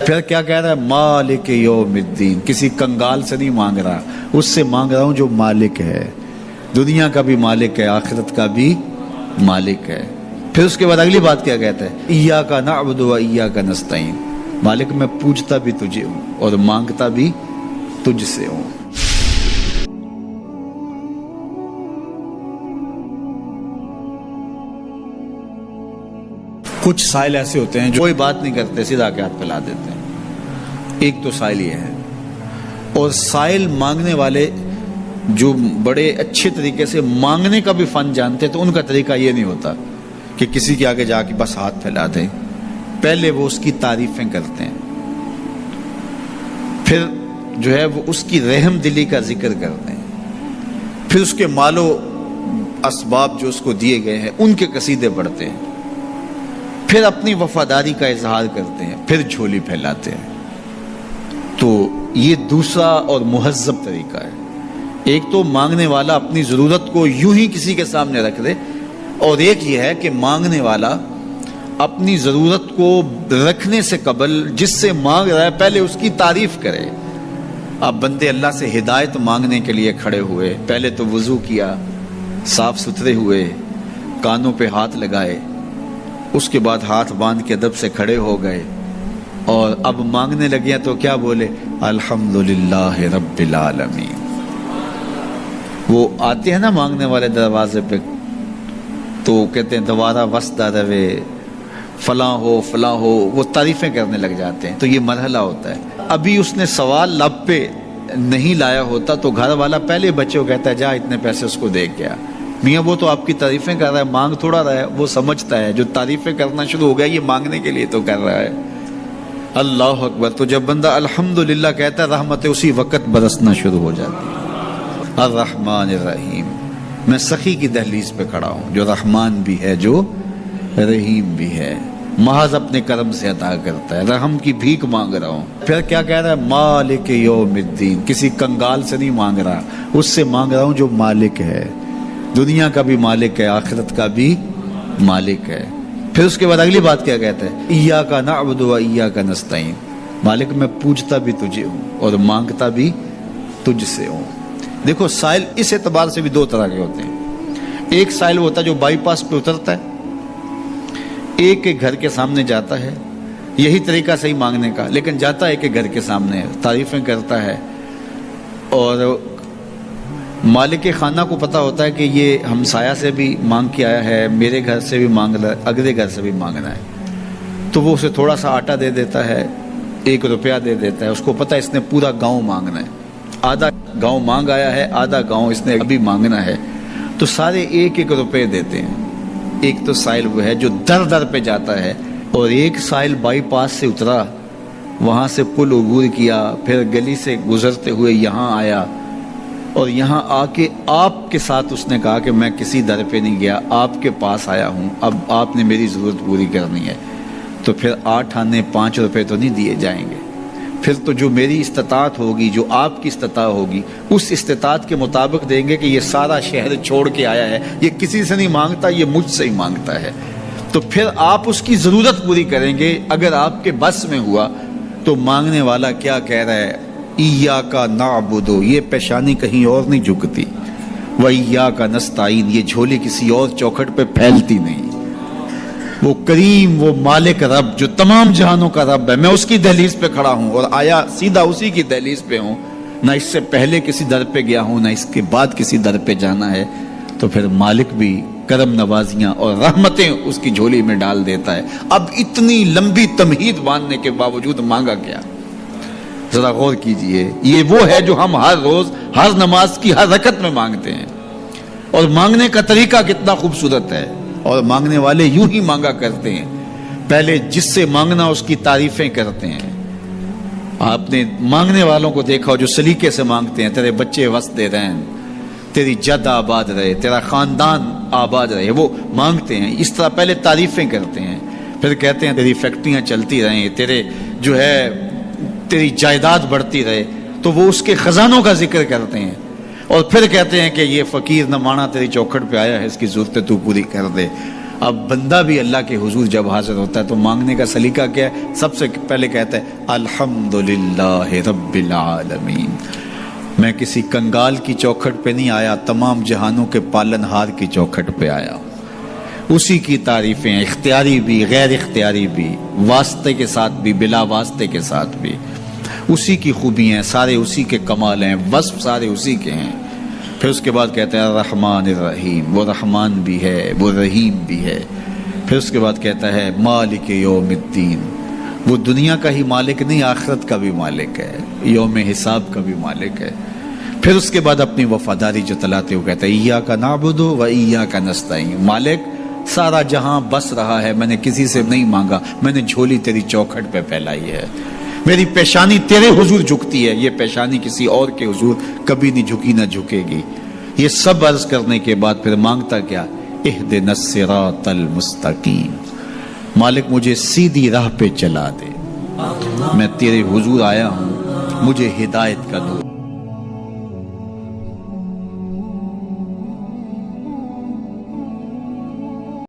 پھر کیا کہہ رہا ہے؟ مالک یوم الدین، کسی کنگال سے نہیں مانگ رہا، اس سے مانگ رہا ہوں جو مالک ہے، دنیا کا بھی مالک ہے، آخرت کا بھی مالک ہے۔ پھر اس کے بعد اگلی بات کیا کہتا ہے؟ ایاک نعبد و ایاک نستعین، مالک میں پوجتا بھی تجھے ہوں اور مانگتا بھی تجھ سے ہوں۔ کچھ سائل ایسے ہوتے ہیں جو کوئی بات نہیں کرتے، سیدھا کے ہاتھ پھیلا دیتے ہیں۔ ایک تو سائل یہ ہے، اور سائل مانگنے والے جو بڑے اچھے طریقے سے مانگنے کا بھی فن جانتے ہیں، تو ان کا طریقہ یہ نہیں ہوتا کہ کسی کے آگے جا کے بس ہاتھ پھیلا دیں، پہلے وہ اس کی تعریفیں کرتے ہیں، پھر جو ہے وہ اس کی رحم دلی کا ذکر کرتے ہیں، پھر اس کے مال و اسباب جو اس کو دیے گئے ہیں ان کے قصیدے پڑھتے ہیں، پھر اپنی وفاداری کا اظہار کرتے ہیں، پھر جھولی پھیلاتے ہیں۔ تو یہ دوسرا اور مہذب طریقہ ہے۔ ایک تو مانگنے والا اپنی ضرورت کو یوں ہی کسی کے سامنے رکھ دے، اور ایک یہ ہے کہ مانگنے والا اپنی ضرورت کو رکھنے سے قبل جس سے مانگ رہا ہے پہلے اس کی تعریف کرے۔ اب بندے اللہ سے ہدایت مانگنے کے لیے کھڑے ہوئے، پہلے تو وضو کیا، صاف ستھرے ہوئے، کانوں پہ ہاتھ لگائے، اس کے بعد ہاتھ باندھ کے ادب سے کھڑے ہو گئے، اور اب مانگنے لگے تو کیا بولے؟ الحمدللہ رب العالمین۔ وہ آتے ہیں نا مانگنے والے دروازے پہ، تو کہتے ہیں دوبارہ وسدہ روے، فلاں ہو فلاں ہو، وہ تعریفیں کرنے لگ جاتے ہیں۔ تو یہ مرحلہ ہوتا ہے۔ ابھی اس نے سوال لب پہ نہیں لایا ہوتا تو گھر والا پہلے بچے کو کہتا ہے جا اتنے پیسے اس کو دے گیا۔ میاں وہ تو آپ کی تعریفیں کر رہا ہے، مانگ تھوڑا رہا ہے۔ وہ سمجھتا ہے جو تعریفیں کرنا شروع ہو گیا یہ مانگنے کے لیے تو کر رہا ہے۔ اللہ اکبر۔ تو جب بندہ الحمدللہ کہتا ہے رحمتیں اسی وقت برسنا شروع ہو جاتی ہے۔ الرحمن الرحیم، میں سخی کی دہلیز پہ کھڑا ہوں جو رحمان بھی ہے جو رحیم بھی ہے، محض اپنے کرم سے عطا کرتا ہے، رحم کی بھیک مانگ رہا ہوں۔ پھر کیا کہہ رہا ہے؟ مالک یوم الدین، کسی کنگال سے نہیں مانگ رہا، اس سے مانگ رہا ہوں جو مالک ہے، دنیا کا بھی مالک ہے، آخرت کا بھی مالک ہے۔ پھر اس کے بعد اگلی بات کیا کہتا ہے؟ ایاک نعبد و ایاک نستعین، مالک میں پوجتا بھی تجھے ہوں اور مانگتا بھی تجھ سے ہوں۔ دیکھو سائل اس اعتبار سے بھی دو طرح کے ہوتے ہیں۔ ایک سائل ہوتا ہے جو بائی پاس پہ اترتا ہے، ایک کے گھر کے سامنے جاتا ہے، یہی طریقہ صحیح مانگنے کا، لیکن جاتا ہے ایک کے گھر کے سامنے، تعریفیں کرتا ہے، اور مالک خانہ کو پتہ ہوتا ہے کہ یہ ہمسایہ سے بھی مانگ کے آیا ہے، میرے گھر سے بھی مانگ رہا ہے، اگلے گھر سے بھی مانگنا ہے، تو وہ اسے تھوڑا سا آٹا دے دیتا ہے، 1 روپیہ دے دیتا ہے۔ اس کو پتہ ہے اس نے پورا گاؤں مانگنا ہے، آدھا گاؤں مانگ آیا ہے، آدھا گاؤں اس نے ابھی مانگنا ہے، تو سارے 1-1 روپے دیتے ہیں۔ ایک تو سائل وہ ہے جو در در پہ جاتا ہے، اور ایک سائل بائی پاس سے اترا، وہاں سے پل عبور کیا، پھر گلی سے گزرتے ہوئے یہاں آیا، اور یہاں آ کے آپ کے ساتھ اس نے کہا کہ میں کسی در پہ نہیں گیا، آپ کے پاس آیا ہوں، اب آپ نے میری ضرورت پوری کرنی ہے، تو پھر 8 آنے 5 روپے تو نہیں دیے جائیں گے، پھر تو جو میری استطاعت ہوگی، جو آپ کی استطاعت ہوگی، اس استطاعت کے مطابق دیں گے کہ یہ سارا شہر چھوڑ کے آیا ہے، یہ کسی سے نہیں مانگتا، یہ مجھ سے ہی مانگتا ہے، تو پھر آپ اس کی ضرورت پوری کریں گے۔ اگر آپ کے بس میں ہوا تو مانگنے والا کیا کہہ رہا ہے؟ ایاک نعبد، یہ پیشانی کہیں اور نہیں جھکتی، و ایاک نستعین، یہ جھولی کسی اور چوکھٹ پہ پھیلتی نہیں۔ وہ کریم، وہ مالک رب جو تمام جہانوں کا رب ہے، میں اس کی دہلیز پہ کھڑا ہوں، اور آیا سیدھا اسی کی دہلیز پہ ہوں، نہ اس سے پہلے کسی در پہ گیا ہوں، نہ اس کے بعد کسی در پہ جانا ہے، تو پھر مالک بھی کرم نوازیاں اور رحمتیں اس کی جھولی میں ڈال دیتا ہے۔ اب اتنی لمبی تمہید باندھنے کے باوجود مانگا کیا؟ ذرا غور کیجئے، یہ وہ ہے جو ہم ہر روز ہر نماز کی ہر رکعت میں مانگتے ہیں، اور مانگنے کا طریقہ کتنا خوبصورت ہے، اور مانگنے والے یوں ہی مانگا کرتے ہیں، پہلے جس سے مانگنا اس کی تعریفیں کرتے ہیں۔ آپ نے مانگنے والوں کو دیکھا ہو جو سلیقے سے مانگتے ہیں، تیرے بچے وسدے رہیں، تیری جد آباد رہے، تیرا خاندان آباد رہے، وہ مانگتے ہیں، اس طرح پہلے تعریفیں کرتے ہیں، پھر کہتے ہیں تیری فیکٹریاں چلتی رہیں، تیرے جو ہے تیری جائیداد بڑھتی رہے، تو وہ اس کے خزانوں کا ذکر کرتے ہیں، اور پھر کہتے ہیں کہ یہ فقیر نہ مانا تیری چوکھٹ پہ آیا ہے، اس کی ضرورتیں تو پوری کر دے۔ اب بندہ بھی اللہ کے حضور جب حاضر ہوتا ہے تو مانگنے کا سلیقہ کیا ہے؟ سب سے پہلے کہتا ہے الحمدللہ رب العالمین، میں کسی کنگال کی چوکھٹ پہ نہیں آیا، تمام جہانوں کے پالن ہار کی چوکھٹ پہ آیا. اسی کی تعریفیں اختیاری بھی غیر اختیاری بھی، واسطے کے ساتھ بھی بلا واسطے کے ساتھ بھی، اسی کی خوبیاں ہیں، سارے اسی کے کمال ہیں، وصف سارے اسی کے ہیں. پھر اس کے بعد کہتا ہے الرحمن الرحیم، وہ رحمان بھی ہے وہ رحیم بھی ہے. پھر اس کے بعد کہتا ہے مالک یوم الدین، وہ دنیا کا ہی مالک نہیں، آخرت کا بھی مالک ہے، یوم حساب کا بھی مالک ہے. پھر اس کے بعد اپنی وفاداری جتلاتے ہوئے کہتا ہے ایاک نعبد و ایاک نستعین، مالک سارا جہاں بس رہا ہے، میں نے کسی سے نہیں مانگا، میں نے جھولی تیری چوکھٹ پہ پھیلائی ہے، میری پیشانی تیرے حضور جھکتی ہے، یہ پیشانی کسی اور کے حضور کبھی نہیں جھکی نہ جھکے گی. یہ سب عرض کرنے کے بعد پھر مانگتا کیا؟ اہدنا الصراط المستقیم، مالک مجھے سیدھی راہ پہ چلا دے، میں تیرے حضور آیا ہوں، مجھے ہدایت کا نور